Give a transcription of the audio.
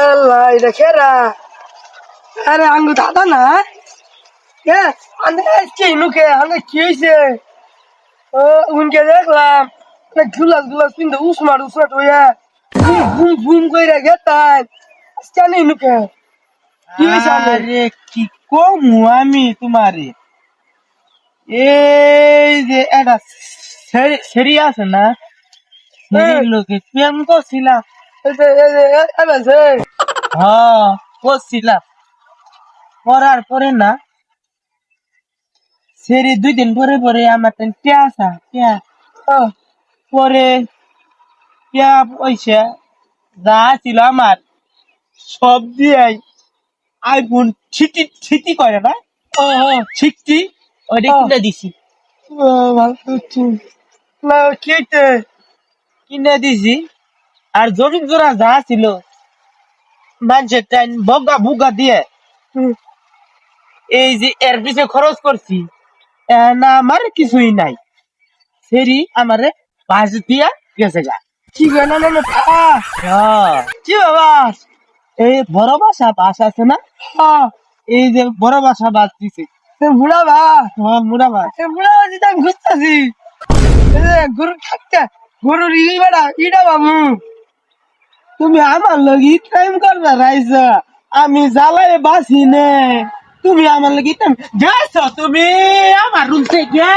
আল্লাহ এটা খেরা আরে আঙ্গু দাদা না কে আন্দে কে নুকে আন্দে কি হইছে ও উনকে দেখলাম গুলাস গুলাস পিন্দে উসমার উসমাট হইয়া বুম বুম কইরা গেতান আজকে নুকে কি হইছে আন্দে আরে কি কমু আমি তোমারে এই যে এটা সেরি আছে না সেরির লোকে প্রেম করছিলাম। এবারে হ্যাঁ করছিলাম, করার পরে না সেরি 2 দিন পরে পরে আমার আসা পরে পয়সা যা ছিল আমার সব দিয়ে আইফোন ছিটি ছিটি করে না ছিটি ওইটা কিনে দিছি। না কি হইছে কিনে দিছি আর জমিন জোড়া যা ছিল মানুষের টাইম বগা বুগা দিয়ে এই যে এর পিছে খরচ করছি না আমার কিছুই নাই। সেরি আমারে বাস দিয়া গেছে গা। কি গো না না হ্যাঁ, কি বাবা এই বড় বাস আছে না, এই যে বড় বাস দিছে। বুড়া বা হ্যাঁ মুড়া বাস। বুড়া বাজি তো আমি ঘুরতেছি গরু থাকতে গরুর ইটা বাবু তুমি আমার লগে টাইম করবে রাইছ, আমি জ্বালায় বাসি নে, তুমি আমার লগে টাইম গেছ তুমি আমার রুম থেকে।